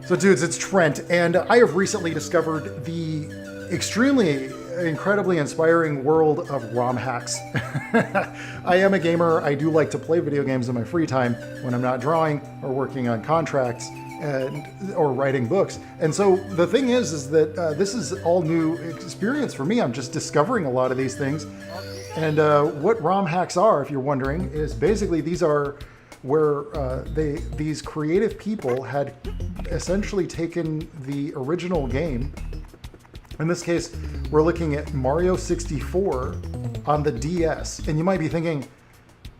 So dudes, it's Trent, and I have recently discovered the extremely, incredibly inspiring world of Rom Hacks. I am a gamer. I do like to play video games in my free time when I'm not drawing or working on contracts or writing books. And so the thing is that this is all new experience for me. I'm just discovering a lot of these things. And what Rom Hacks are, if you're wondering, is basically these are where these creative people had essentially taken the original game. In this case, we're looking at Mario 64 on the DS. And you might be thinking,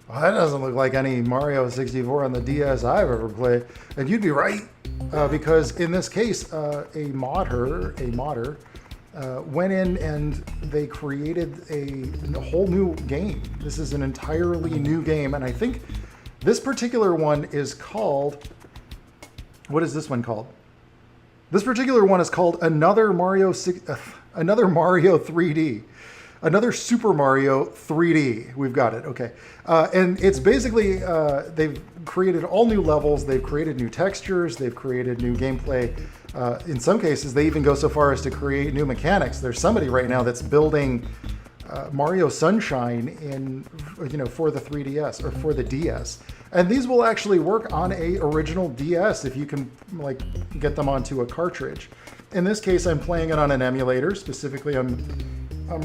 well, that doesn't look like any Mario 64 on the DS I've ever played. And you'd be right, because in this case, a modder went in and they created a whole new game. This is an entirely new game. And I think this particular one is called, what is this one called? This particular one is called Another Mario 3D. Another Super Mario 3D. We've got it. Okay. And it's basically, they've created all new levels. They've created new textures. They've created new gameplay. In some cases, they even go so far as to create new mechanics. There's somebody right now that's building Mario Sunshine for the 3DS or for the DS. And these will actually work on a original DS if you can get them onto a cartridge. In this case, I'm playing it on an emulator. Specifically, I'm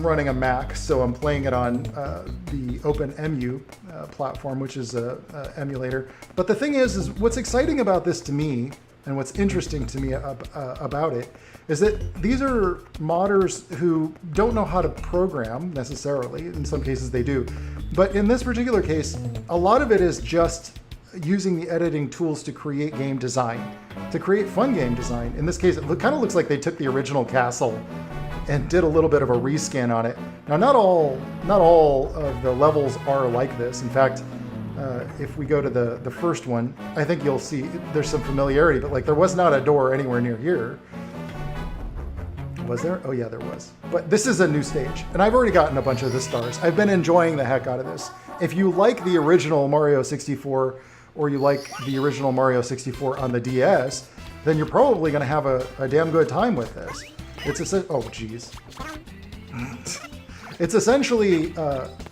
running a Mac, so I'm playing it on the OpenEMU platform, which is a emulator. But the thing is what's exciting about this to me, and what's interesting to me about it, is that these are modders who don't know how to program necessarily. In some cases they do. But in this particular case, a lot of it is just using the editing tools to create game design, to create fun game design. In this case, it kind of looks like they took the original castle and did a little bit of a reskin on it. Now, not all of the levels are like this. In fact, if we go to the first one, I think you'll see there's some familiarity, but there was not a door anywhere near here. Was there? Oh yeah, there was. But this is a new stage, and I've already gotten a bunch of the stars. I've been enjoying the heck out of this. If you like the original Mario 64, or you like the original Mario 64 on the DS, then you're probably going to have a damn good time with this. Oh geez. It's essentially,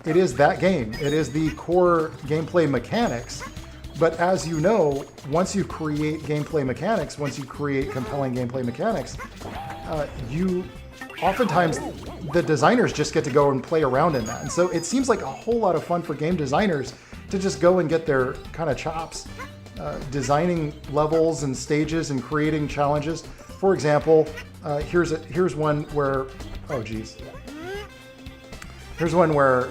it is that game. It is the core gameplay mechanics. But as you know, once you create gameplay mechanics, once you create compelling gameplay mechanics, oftentimes the designers just get to go and play around in that. And so it seems like a whole lot of fun for game designers to just go and get their kind of chops designing levels and stages and creating challenges. For example, here's one where, oh geez. Here's one where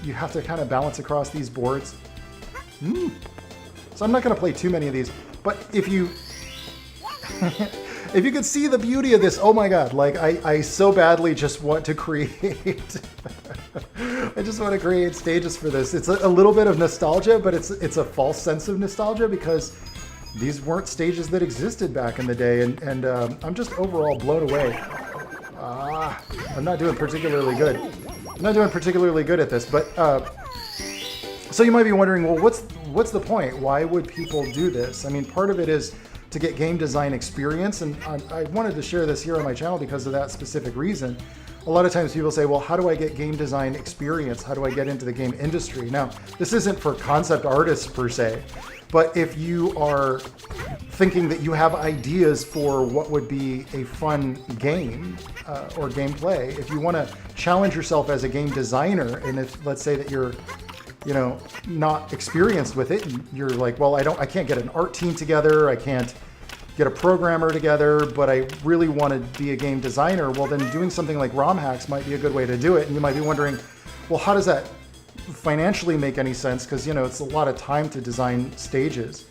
you have to kind of balance across these boards. So I'm not going to play too many of these, but if you if you could see the beauty of this, oh my god, I so badly just want to create I just want to create stages for this. It's a little bit of nostalgia, but it's a false sense of nostalgia because these weren't stages that existed back in the day, and I'm just overall blown away. I'm not doing particularly good. I'm not doing particularly good at this, but so you might be wondering, well, what's the point? Why would people do this? I mean, part of it is to get game design experience, and I wanted to share this here on my channel because of that specific reason. A lot of times people say, well, how do I get game design experience? How do I get into the game industry? Now, this isn't for concept artists per se, but if you are thinking that you have ideas for what would be a fun game or gameplay, if you want to challenge yourself as a game designer, and if let's say that you're not experienced with it, and you're like, well, I can't get an art team together, I can't get a programmer together, but I really want to be a game designer, well, then doing something like Rom Hacks might be a good way to do it. And you might be wondering, well, how does that financially make any sense? Because, it's a lot of time to design stages.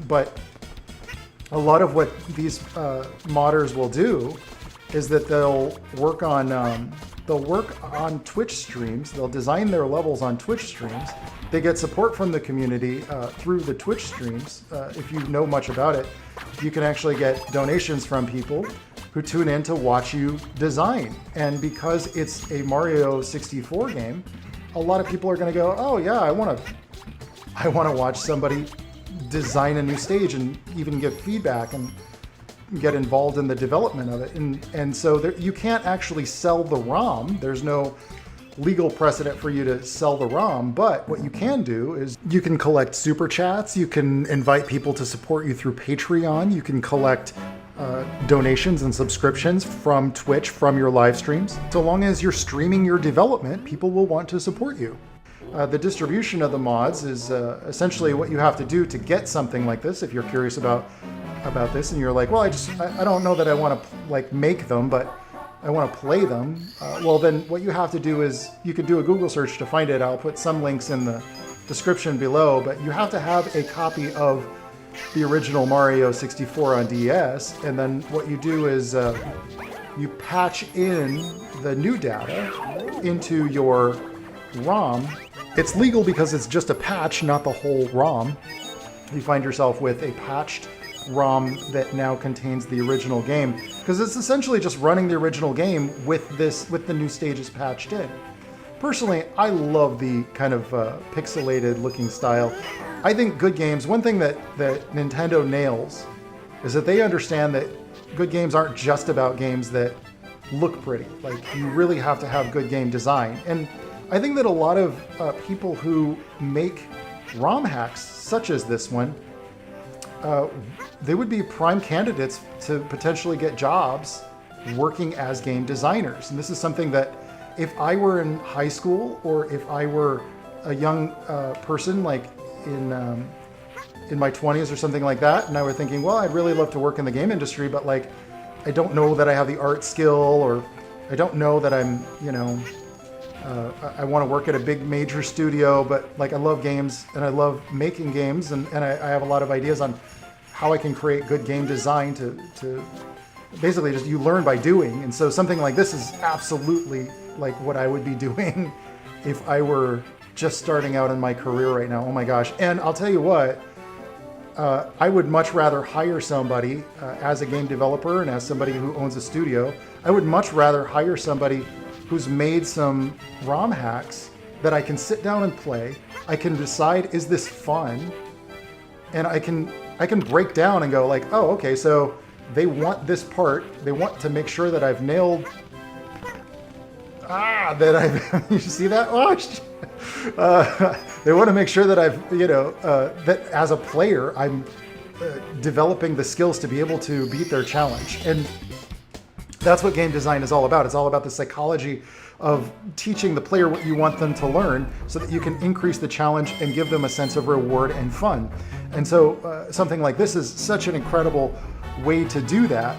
But a lot of what these modders will do is that they'll work on Twitch streams. They'll design their levels on Twitch streams. They get support from the community through the Twitch streams. If you know much about it, you can actually get donations from people who tune in to watch you design. And because it's a Mario 64 game, a lot of people are going to go, oh yeah, I want to watch somebody design a new stage and even give feedback and get involved in the development of it. And so you can't actually sell the ROM. There's no legal precedent for you to sell the ROM, but what you can do is you can collect super chats, you can invite people to support you through Patreon, you can collect donations and subscriptions from Twitch, from your live streams. So long as you're streaming your development, people will want to support you. The distribution of the mods is essentially what you have to do to get something like this. If you're curious about this and you're like, well, I don't know that I want to like make them, but I want to play them. Well, then what you have to do is you could do a Google search to find it. I'll put some links in the description below, but you have to have a copy of the original Mario 64 on DS, and then what you do is you patch in the new data into your ROM. It's legal because it's just a patch, not the whole ROM. You find yourself with a patched ROM that now contains the original game, because it's essentially just running the original game with the new stages patched in. Personally, I love the kind of pixelated looking style. I think good games, one thing that Nintendo nails is that they understand that good games aren't just about games that look pretty. Like, you really have to have good game design. And I think that a lot of people who make ROM hacks, such as this one, they would be prime candidates to potentially get jobs working as game designers. And this is something that if I were in high school, or if I were a young person like in my 20s or something like that, and I were thinking, well, I'd really love to work in the game industry, but like, I don't know that I have the art skill, or I don't know that I'm, I want to work at a big major studio, but like, I love games and I love making games, and I have a lot of ideas on how I can create good game design to basically just, you learn by doing. And so something like this is absolutely like what I would be doing if I were just starting out in my career right now. Oh my gosh. And I'll tell you what, I would much rather hire somebody as a game developer and as somebody who owns a studio. I would much rather hire somebody who's made some ROM hacks that I can sit down and play. I can decide, is this fun? And I can break down and go like, oh, okay, so they want this part. They want to make sure that I've nailed, you see that? Oh, they want to make sure that I've, that as a player, I'm developing the skills to be able to beat their challenge. And that's what game design is all about. It's all about the psychology of teaching the player what you want them to learn so that you can increase the challenge and give them a sense of reward and fun. And so something like this is such an incredible way to do that.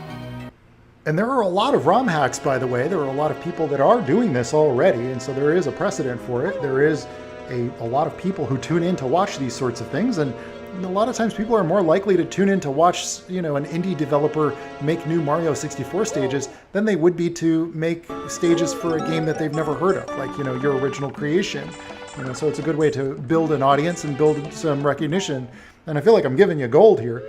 And there are a lot of ROM hacks, by the way. There are a lot of people that are doing this already, and so there is a precedent for it. There is a lot of people who tune in to watch these sorts of things, and a lot of times people are more likely to tune in to watch, an indie developer make new Mario 64 stages than they would be to make stages for a game that they've never heard of, like, your original creation. So it's a good way to build an audience and build some recognition. And I feel like I'm giving you gold here.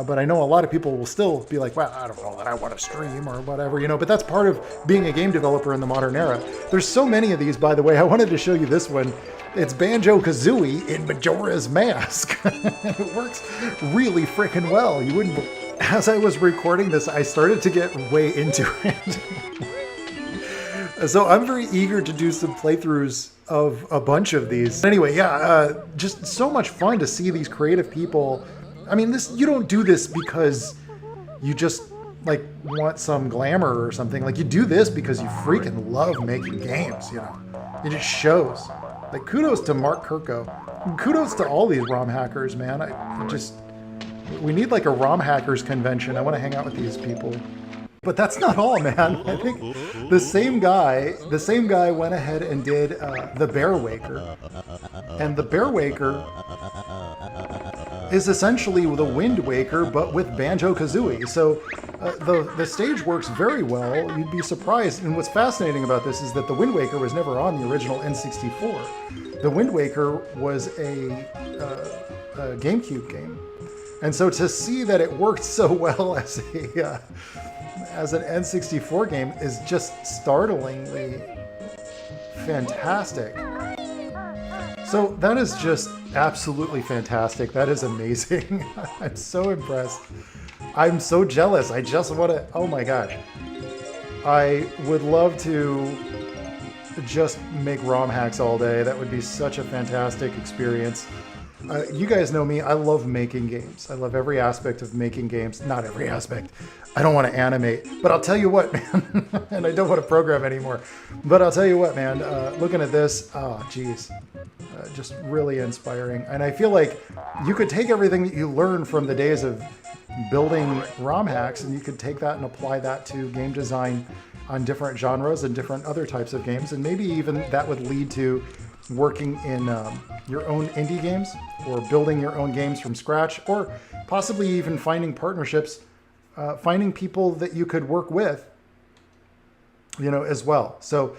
But I know a lot of people will still be like, well, I don't know that I want to stream or whatever, but that's part of being a game developer in the modern era. There's so many of these, by the way. I wanted to show you this one. It's Banjo Kazooie in Majora's Mask. It works really freaking well. You wouldn't. As I was recording this, I started to get way into it. So I'm very eager to do some playthroughs of a bunch of these. Anyway, just so much fun to see these creative people. I mean, you don't do this because you just like want some glamour or something. Like, you do this because you freaking love making games, It just shows. Like, kudos to Mark Kurko. Kudos to all these ROM hackers, man. We need like a ROM hackers convention. I want to hang out with these people. But that's not all, man. I think the same guy went ahead and did the Bear Waker. And the Bear Waker is essentially the Wind Waker, but with Banjo Kazooie. So the stage works very well. You'd be surprised. And what's fascinating about this is that the Wind Waker was never on the original N64. The Wind Waker was a GameCube game. And so to see that it worked so well as an N64 game is just startlingly fantastic. So that is just absolutely fantastic. That is amazing. I'm so impressed. I'm so jealous. I just want to, oh my gosh. I would love to just make ROM hacks all day. That would be such a fantastic experience. You guys know me, I love making games. I love every aspect of making games. Not every aspect. I don't want to animate, but I'll tell you what, man, and I don't want to program anymore, but I'll tell you what, man, looking at this, oh, geez, just really inspiring. And I feel like you could take everything that you learned from the days of building ROM hacks and you could take that and apply that to game design on different genres and different other types of games. And maybe even that would lead to working in your own indie games or building your own games from scratch, or possibly even finding partnerships, finding people that you could work with, you know, as well. So,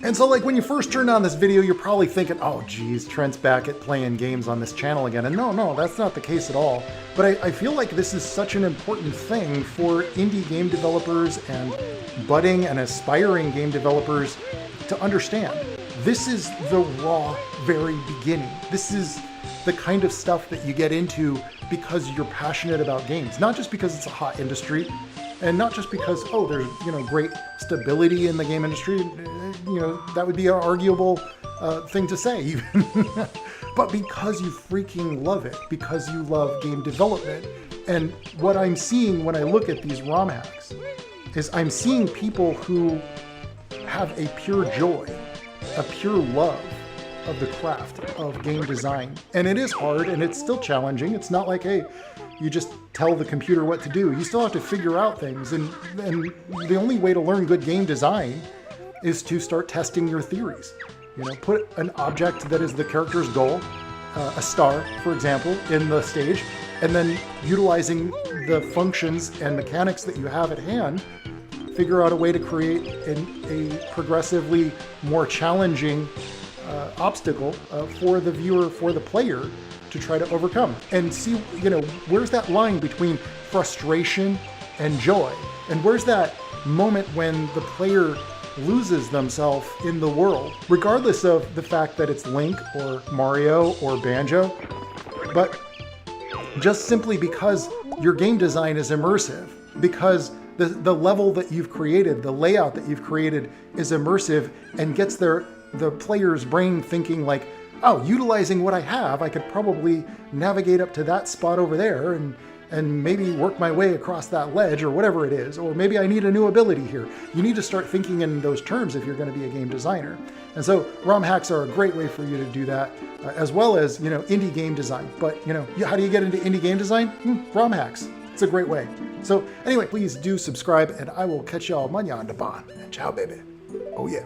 and so like when you first turned on this video, you're probably thinking, oh geez, Trent's back at playing games on this channel again. And no, that's not the case at all. But I feel like this is such an important thing for indie game developers and budding and aspiring game developers to understand. This is the raw, very beginning. This is the kind of stuff that you get into because you're passionate about games, not just because it's a hot industry, and not just because, oh, there's, you know, great stability in the game industry. You know, that would be an arguable thing to say even, but because you freaking love it, because you love game development. And what I'm seeing when I look at these ROM hacks is I'm seeing people who have a pure joy, a pure love of the craft of game design. And it is hard and it's still challenging. It's not like, hey, you just tell the computer what to do. You still have to figure out things. And the only way to learn good game design is to start testing your theories. You know, put an object that is the character's goal, a star, for example, in the stage, and then utilizing the functions and mechanics that you have at hand, figure out a way to create a progressively more challenging obstacle for the viewer, for the player to try to overcome, and see, you know, where's that line between frustration and joy, and where's that moment when the player loses themselves in the world, regardless of the fact that it's Link or Mario or Banjo, but just simply because your game design is immersive, because the level that you've created, the layout that you've created is immersive and gets the player's brain thinking like, oh, utilizing what I have, I could probably navigate up to that spot over there and maybe work my way across that ledge or whatever it is, or maybe I need a new ability here. You need to start thinking in those terms if you're going to be a game designer. And so ROM hacks are a great way for you to do that, as well as, you know, indie game design. But, you know, how do you get into indie game design? ROM hacks. It's a great way. So anyway, please do subscribe, and I will catch y'all mañana. Ciao, baby. Oh yeah.